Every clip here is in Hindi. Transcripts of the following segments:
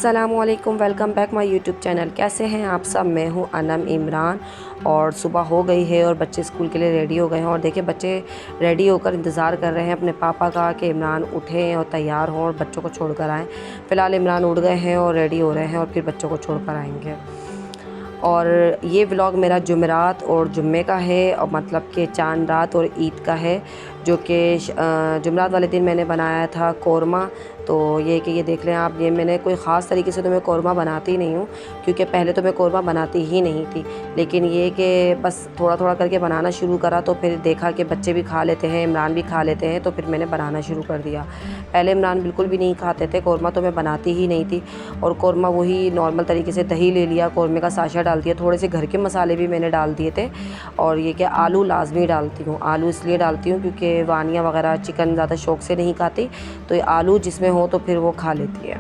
अस्सलामुअलैकुम, welcome back my YouTube channel. कैसे हैं आप सब? मैं हूं अनम इमरान। और सुबह हो गई है और बच्चे स्कूल के लिए रेडी हो गए हैं। और देखिए बच्चे रेडी होकर इंतज़ार कर रहे हैं अपने पापा का कि इमरान उठें और तैयार हों और बच्चों को छोड़कर आएँ। फ़िलहाल इमरान उठ गए हैं और रेडी हो रहे हैं और फिर बच्चों को छोड़कर आएँगे। और ये व्लॉग मेरा जुमेरात और जुम्मे का है, और मतलब कि चांद रात और ईद का है, जो कि जुमेरात वाले दिन मैंने बनाया था कौरमा। तो ये कि ये देख लें आप, ये मैंने कोई ख़ास तरीके से तो मैं कौरमा बनाती नहीं हूँ, क्योंकि पहले तो मैं कौरमा बनाती ही नहीं थी। लेकिन ये कि बस थोड़ा थोड़ा करके बनाना शुरू करा, तो फिर देखा कि बच्चे भी खा लेते हैं, इमरान भी खा लेते हैं, तो फिर मैंने बनाना शुरू कर दिया। पहले इमरान बिल्कुल भी नहीं खाते थे, कौरमा तो मैं बनाती ही नहीं थी। और कौरमा वही नॉर्मल तरीके से दही ले लिया, कौरमे का साशा डाल दिया, थोड़े से घर के मसाले भी मैंने डाल दिए थे। और ये कि आलू लाजमी डालती हूँ। आलू इसलिए डालती हूँ क्योंकि वानिया वगैरह चिकन ज़्यादा शौक़ से नहीं खाती, तो ये आलू जिसमें हो तो फिर वो खा लेती है।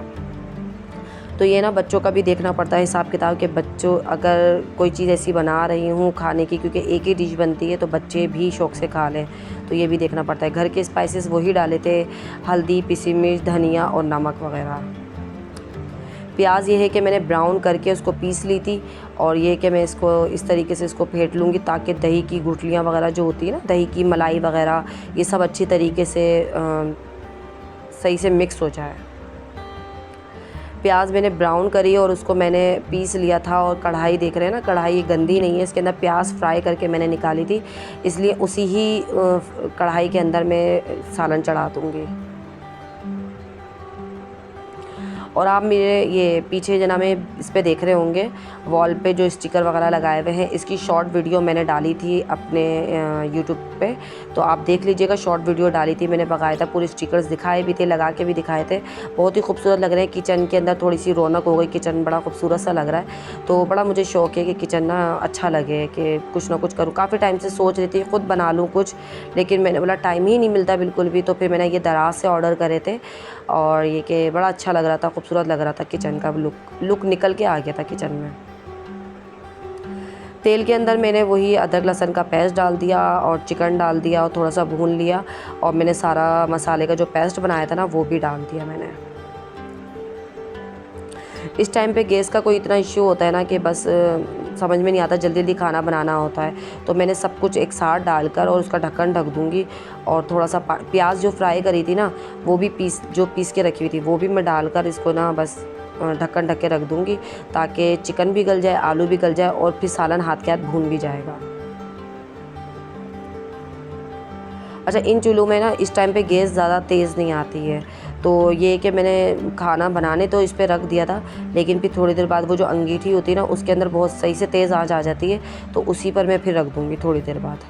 तो ये ना बच्चों का भी देखना पड़ता है हिसाब किताब, के बच्चों अगर कोई चीज़ ऐसी बना रही हूँ खाने की, क्योंकि एक ही डिश बनती है तो बच्चे भी शौक़ से खा लें, तो ये भी देखना पड़ता है। घर के स्पाइसेस वही डाले थे, हल्दी, पिसी मिर्च, धनिया और नमक वगैरह। प्याज ये है कि मैंने ब्राउन करके उसको पीस ली थी, और ये कि मैं इसको इस तरीके से इसको फेंट लूँगी ताकि दही की गुठलियाँ वगैरह जो होती है ना, दही की मलाई वगैरह, ये सब अच्छी तरीके से सही से मिक्स हो जाए। प्याज मैंने ब्राउन करी और उसको मैंने पीस लिया था। और कढ़ाई देख रहे हैं ना, कढ़ाई गंदी नहीं है, इसके अंदर प्याज फ्राई करके मैंने निकाली थी, इसलिए उसी ही कढ़ाई के अंदर मैं सालन चढ़ा दूँगी। और आप मेरे ये पीछे जना में इस पे देख रहे होंगे वॉल पे जो स्टिकर वगैरह लगाए हुए हैं, इसकी शॉर्ट वीडियो मैंने डाली थी अपने यूट्यूब पे, तो आप देख लीजिएगा। शॉर्ट वीडियो डाली थी मैंने, बाकायदा पूरे स्टिकर्स दिखाए भी थे, लगा के भी दिखाए थे। बहुत ही खूबसूरत लग रहे हैं। किचन के अंदर थोड़ी सी रौनक हो गई, किचन बड़ा खूबसूरत सा लग रहा है। तो बड़ा मुझे शौक़ है कि किचन ना अच्छा लगे, कि कुछ ना कुछ करूँ। काफ़ी टाइम से सोच रही थी ख़ुद बना लूँ कुछ, लेकिन मैंने बोला टाइम ही नहीं मिलता बिल्कुल भी, तो फिर मैंने ये दराज से ऑर्डर करे थे। और ये कि बड़ा अच्छा लग रहा था, खूबसूरत लग रहा था। किचन का लुक निकल के आ गया था किचन में। तेल के अंदर मैंने वही अदरक लहसुन का पेस्ट डाल दिया और चिकन डाल दिया और थोड़ा सा भून लिया, और मैंने सारा मसाले का जो पेस्ट बनाया था ना वो भी डाल दिया मैंने। इस टाइम पे गैस का कोई इतना इश्यू होता है ना कि बस समझ में नहीं आता, जल्दी जल्दी खाना बनाना होता है, तो मैंने सब कुछ एक साथ डालकर और उसका ढक्कन ढक दूँगी। और थोड़ा सा प्याज जो फ्राई करी थी ना, वो भी पीस के रखी हुई थी, वो भी मैं डालकर इसको ना बस ढक्कन ढक के रख दूँगी, ताकि चिकन भी गल जाए, आलू भी गल जाए, और फिर सालन हाथ के हाथ भून भी जाएगा। अच्छा, इन चूल्हों में ना इस टाइम पे गैस ज़्यादा तेज़ नहीं आती है, तो ये कि मैंने खाना बनाने तो इस पे रख दिया था, लेकिन फिर थोड़ी देर बाद वो जो अंगीठी होती है ना, उसके अंदर बहुत सही से तेज़ आँच आ जाती है, तो उसी पर मैं फिर रख दूँगी थोड़ी देर बाद।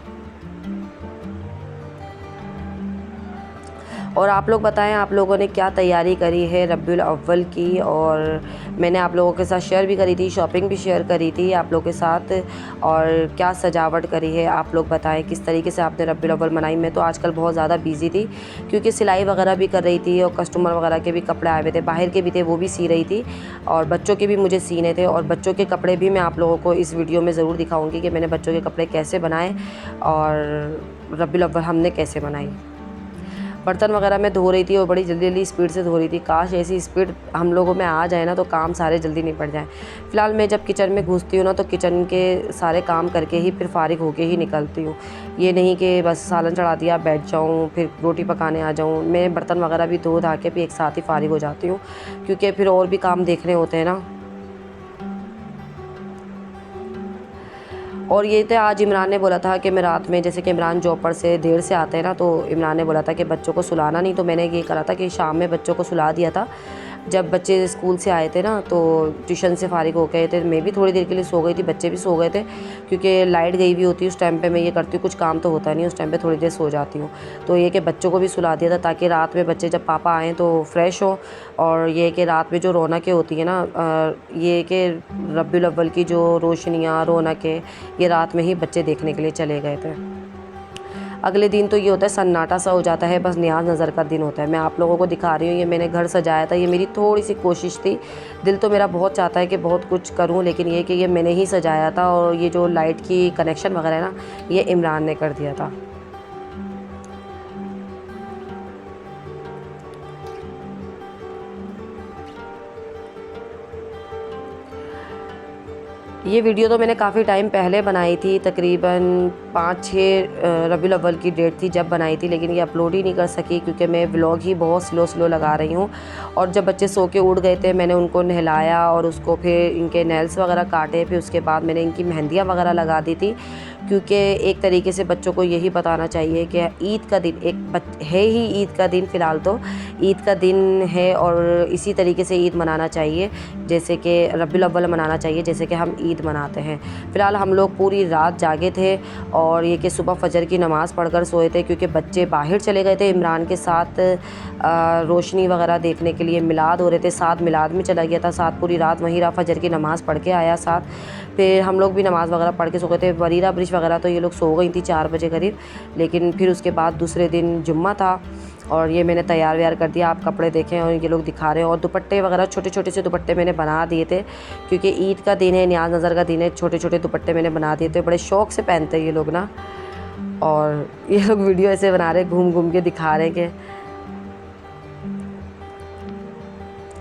और आप लोग बताएं, आप लोगों ने क्या तैयारी करी है रब्बीउल अव्वल की? और मैंने आप लोगों के साथ शेयर भी करी थी, शॉपिंग भी शेयर करी थी आप लोगों के साथ, और क्या सजावट करी है आप लोग बताएं, किस तरीके से आपने रब्बीउल अव्वल मनाई। मैं तो आजकल बहुत ज़्यादा बिज़ी थी, क्योंकि सिलाई वगैरह भी कर रही थी, और कस्टमर वगैरह के भी कपड़े आए हुए थे, बाहर के भी थे वो भी सी रही थी, और बच्चों के भी मुझे सीने थे। और बच्चों के कपड़े भी मैं आप लोगों को इस वीडियो में ज़रूर दिखाऊँगी कि मैंने बच्चों के कपड़े कैसे बनाए और रब्बीउल अव्वल हमने कैसे मनाई। बर्तन वगैरह मैं धो रही थी और बड़ी जल्दी जल्दी स्पीड से धो रही थी। काश ऐसी स्पीड हम लोगों में आ जाए ना, तो काम सारे जल्दी निपट जाएँ। फ़िलहाल मैं जब किचन में घुसती हूँ ना, तो किचन के सारे काम करके ही फिर फ़ारिग होके ही निकलती हूँ। ये नहीं कि बस सालन चढ़ा दिया बैठ जाऊँ, फिर रोटी पकाने आ जाऊँ। मैं बर्तन वगैरह भी धो धा के भी एक साथ ही फ़ारिग हो जाती हूँ, क्योंकि फिर और भी काम देखने होते हैं ना। और ये तो आज इमरान ने बोला था कि मैं रात में, जैसे कि इमरान जॉब पर से देर से आते हैं ना, तो इमरान ने बोला था कि बच्चों को सुलाना नहीं, तो मैंने ये करा था कि शाम में बच्चों को सुला दिया था। जब बच्चे स्कूल से आए थे ना, तो ट्यूशन से फ़ारिग हो गए थे, मैं भी थोड़ी देर के लिए सो गई थी, बच्चे भी सो गए थे, क्योंकि लाइट गई हुई होती है उस टाइम पे। मैं ये करती हूँ, कुछ काम तो होता नहीं उस टाइम पे, थोड़ी देर सो जाती हूँ। तो ये कि बच्चों को भी सुला दिया था, ताकि रात में बच्चे जब पापा आएँ तो फ्रेश हों। और ये कि रात में जो रौनकें होती हैं ना, ये कि रब्बीउल अव्वल की जो रोशनियाँ, रौनकें, ये रात में ही बच्चे देखने के लिए चले गए थे। अगले दिन तो ये होता है सन्नाटा सा हो जाता है, बस न्याज़ नज़र का दिन होता है। मैं आप लोगों को दिखा रही हूँ, ये मैंने घर सजाया था, ये मेरी थोड़ी सी कोशिश थी। दिल तो मेरा बहुत चाहता है कि बहुत कुछ करूँ, लेकिन ये कि ये मैंने ही सजाया था, और ये जो लाइट की कनेक्शन वगैरह है ना, ये इमरान ने कर दिया था। ये वीडियो तो मैंने काफ़ी टाइम पहले बनाई थी, तकरीबन 5-6 रबीउल अव्वल की डेट थी जब बनाई थी, लेकिन ये अपलोड ही नहीं कर सकी क्योंकि मैं व्लॉग ही बहुत स्लो लगा रही हूँ। और जब बच्चे सो के उठ गए थे मैंने उनको नहलाया और उसको फिर इनके नेल्स वगैरह काटे, फिर उसके बाद मैंने इनकी मेहंदियाँ वगैरह लगा दी थी, क्योंकि एक तरीके से बच्चों को यही बताना चाहिए कि ईद का दिन है ही ईद का दिन, फ़िलहाल तो ईद का दिन है और इसी तरीके से ईद मनाना चाहिए, जैसे कि रबीउल अव्वल मनाना चाहिए जैसे कि हम ईद मनाते हैं। फ़िलहाल हम लोग पूरी रात जागे थे और ये कि सुबह फजर की नमाज़ पढ़कर सोए थे, क्योंकि बच्चे बाहर चले गए थे इमरान के साथ रोशनी वगैरह देखने के लिए। मिलाद हो रहे थे, साथ मिलाद में चला गया था, साथ पूरी रात वहीं रहा, फजर की नमाज़ पढ़ के आया साथ। फिर हम लोग भी नमाज़ वगैरह पढ़ के सो गए थे। बरीरा ब्रिज वगैरह तो ये लोग सो गई थी 4 बजे करीब, लेकिन फिर उसके बाद दूसरे दिन जुम्मा था और ये मैंने तैयार व्यार कर दिया। आप कपड़े देखें और ये लोग दिखा रहे हैं, और दुपट्टे वगैरह छोटे छोटे से दुपट्टे मैंने बना दिए थे, क्योंकि ईद का दिन है, न्याज नज़र का दिन है। छोटे छोटे दुपट्टे मैंने बना दिए थे, बड़े शौक़ से पहनते हैं ये लोग ना। और ये लोग वीडियो ऐसे बना रहे, घूम घूम के दिखा रहे कि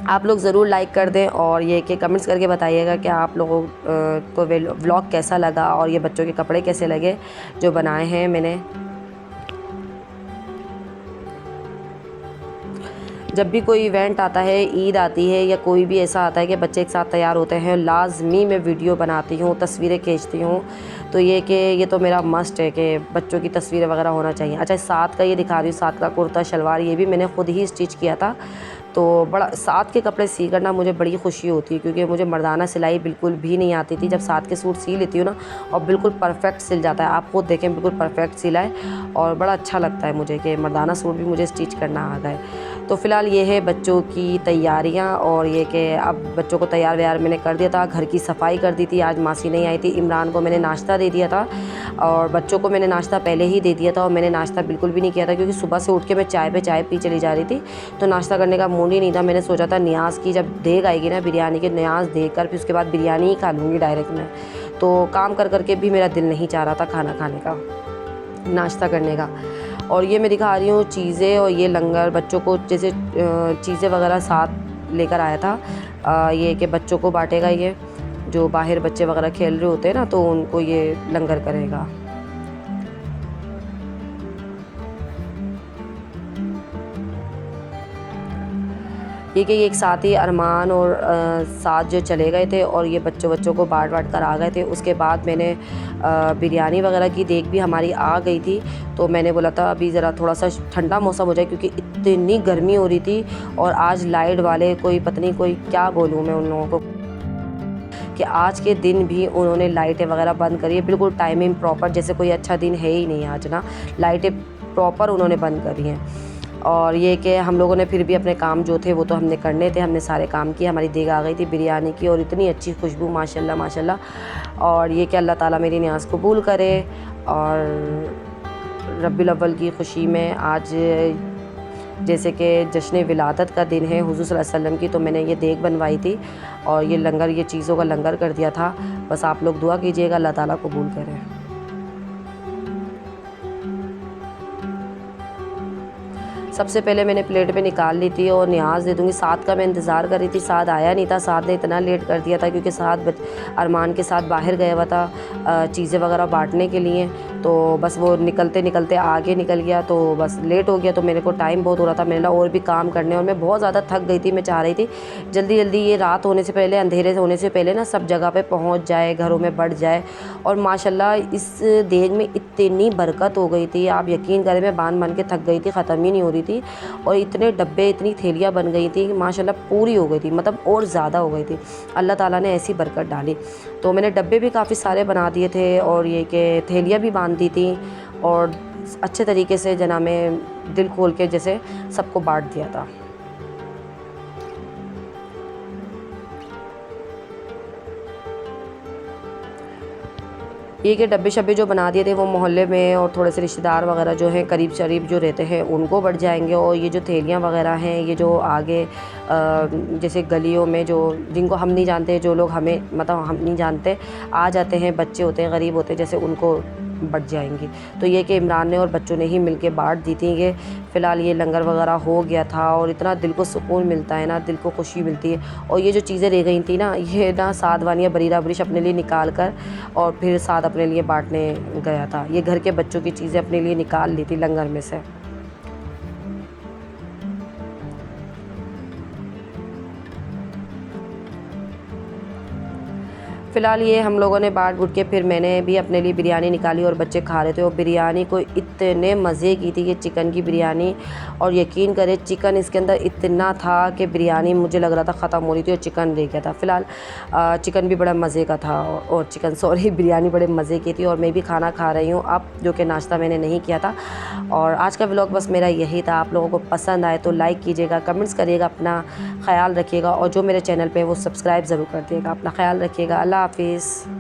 आप लोग ज़रूर लाइक कर दें और ये कि कमेंट्स करके बताइएगा कि आप लोगों को व्लॉग कैसा लगा और ये बच्चों के कपड़े कैसे लगे जो बनाए हैं मैंने। जब भी कोई इवेंट आता है, ईद आती है या कोई भी ऐसा आता है कि बच्चे एक साथ तैयार होते हैं, लाजमी मैं वीडियो बनाती हूँ, तस्वीरें खींचती हूँ। तो ये कि ये तो मेरा मस्ट है कि बच्चों की तस्वीरें वगैरह होना चाहिए। अच्छा, साथ का ये दिखा रही हूँ, साथ का कुर्ता शलवार, ये भी मैंने ख़ुद ही स्टिच किया था। तो बड़ा साथ के कपड़े सी करना मुझे बड़ी खुशी होती है, क्योंकि मुझे मर्दाना सिलाई बिल्कुल भी नहीं आती थी। जब साथ के सूट सी लेती हूँ ना, और बिल्कुल परफेक्ट सिल जाता है, आप खुद देखें बिल्कुल परफेक्ट सिला है, और बड़ा अच्छा लगता है मुझे कि मर्दाना सूट भी मुझे स्टिच करना आ गए। तो फ़िलहाल ये है बच्चों की तैयारियां, और ये कि अब बच्चों को तैयार व्यार मैंने कर दिया था, घर की सफाई कर दी थी। आज मासी नहीं आई थी। इमरान को मैंने नाश्ता दे दिया था और बच्चों को मैंने नाश्ता पहले ही दे दिया था, और मैंने नाश्ता बिल्कुल भी नहीं किया था, क्योंकि सुबह से उठ के मैं चाय पे चाय पी चली जा रही थी, तो नाश्ता करने का मूड ही नहीं था। मैंने सोचा था न्याज़ की जब देग आएगी ना बिरयानी के, न्याज़ देकर फिर उसके बाद बिरयानी ही खा लूँगी डायरेक्ट मैं। तो काम कर कर के भी मेरा दिल नहीं चाह रहा था खाना खाने का, नाश्ता करने का। और ये मैं दिखा रही हूँ चीज़ें, और ये लंगर बच्चों को जैसे चीज़ें वगैरह साथ लेकर आया था। ये कि बच्चों को बांटेगा, ये जो बाहर बच्चे वगैरह खेल रहे होते हैं ना, तो उनको ये लंगर करेगा। ये कि एक साथ ही अरमान और साथ जो चले गए थे, और ये बच्चों को बांट कर आ गए थे। उसके बाद मैंने बिरयानी वगैरह की देग भी हमारी आ गई थी, तो मैंने बोला था अभी ज़रा थोड़ा सा ठंडा मौसम हो जाए, क्योंकि इतनी गर्मी हो रही थी। और आज लाइट वाले कोई पता नहीं, कोई क्या बोलूँ मैं उन लोगों को, कि आज के दिन भी उन्होंने लाइटें वगैरह बंद करी है, बिल्कुल टाइमिंग प्रॉपर, जैसे कोई अच्छा दिन है ही नहीं आज ना। लाइटें प्रॉपर उन्होंने बंद करी हैं। और ये कि हम लोगों ने फिर भी अपने काम जो थे वो तो हमने करने थे, हमने सारे काम किए। हमारी देग आ गई थी बिरयानी की, और इतनी अच्छी खुशबू, माशाल्लाह माशाल्लाह। और ये कि अल्लाह ताला मेरी न्याज़ कबूल करे। और रबीउल अव्वल की खुशी में आज जैसे कि जश्न विलादत का दिन है हुज़ूर सल्लल्लाहु अलैहि वसल्लम की, तो मैंने ये देग बनवाई थी और ये लंगर, ये चीज़ों का लंगर कर दिया था। बस आप लोग दुआ कीजिएगा अल्लाह ताला कबूल करे। सबसे पहले मैंने प्लेट में निकाल ली थी और न्याज़ दे दूँगी। साद का मैं इंतज़ार कर रही थी, साद आया नहीं था। साद ने इतना लेट कर दिया था क्योंकि साद अरमान के साथ बाहर गया हुआ था चीज़ें वगैरह बांटने के लिए, तो बस वो निकलते निकलते आगे निकल गया, तो बस लेट हो गया। तो मेरे को टाइम बहुत हो रहा था, मैंने कहा और भी काम करने, और मैं बहुत ज़्यादा थक गई थी। मैं चाह रही थी जल्दी जल्दी ये रात होने से पहले, अंधेरे होने से पहले ना सब जगह पे पहुंच जाए, घरों में बढ़ जाए। और माशाल्लाह इस देग में इतनी बरकत हो गई थी, आप यकीन करें, मैं बांध के थक गई थी, ख़त्म ही नहीं हो रही थी। और इतने डब्बे, इतनी थैलियाँ बन गई थी कि माशाल्लाह पूरी हो गई थी, मतलब और ज़्यादा हो गई थी। अल्लाह ताला ने ऐसी बरकत डाली। तो मैंने डब्बे भी काफ़ी सारे बना दिए थे, और ये कि थैलियाँ भी बांध दी थी, और अच्छे तरीके से जना में दिल खोल के जैसे सबको बांट दिया था। ये कि डब्बे शब्बे जो बना दिए थे वो मोहल्ले में और थोड़े से रिश्तेदार वगैरह जो हैं करीब शरीफ जो रहते हैं उनको बढ़ जाएंगे। और ये जो थैलियाँ वगैरह हैं, ये जो आगे जैसे गलियों में जो जिनको हम नहीं जानते, जो लोग हमें मतलब हम नहीं जानते, आ जाते हैं, बच्चे होते हैं, गरीब होते हैं, जैसे उनको बढ़ जाएंगी। तो ये कि इमरान ने और बच्चों ने ही मिलके बांट दी थी। कि फ़िलहाल ये लंगर वगैरह हो गया था और इतना दिल को सुकून मिलता है ना, दिल को खुशी मिलती है। और ये जो चीज़ें रह गई थी ना, ये ना साद वानिया बरीरा बरिश अपने लिए निकाल कर और फिर साद अपने लिए बांटने गया था। ये घर के बच्चों की चीज़ें अपने लिए निकाल ली थी लंगर में से। फ़िलहाल ये हम लोगों ने बाँट बूट के फिर मैंने भी अपने लिए बिरयानी निकाली और बच्चे खा रहे थे। और बिरयानी को इतने मज़े की थी, ये चिकन की बिरयानी। और यकीन करें चिकन इसके अंदर इतना था कि बिरयानी मुझे लग रहा था ख़त्म हो रही थी और चिकन रह गया था। फ़िलहाल चिकन भी बड़ा मज़े का था और चिकन सॉरी बिरयानी बड़े मज़े की थी। और मैं भी खाना खा रही हूँ अब, जो कि नाश्ता मैंने नहीं किया था। और आज का व्लॉग बस मेरा यही था। आप लोगों को पसंद आए तो लाइक कीजिएगा, कमेंट्स करिएगा, अपना ख़्याल रखिएगा और जो मेरे चैनल पे है वो सब्सक्राइब ज़रूर कर दिएगा। अपना ख़्याल रखिएगा। अल्लाह हाफ़िज़।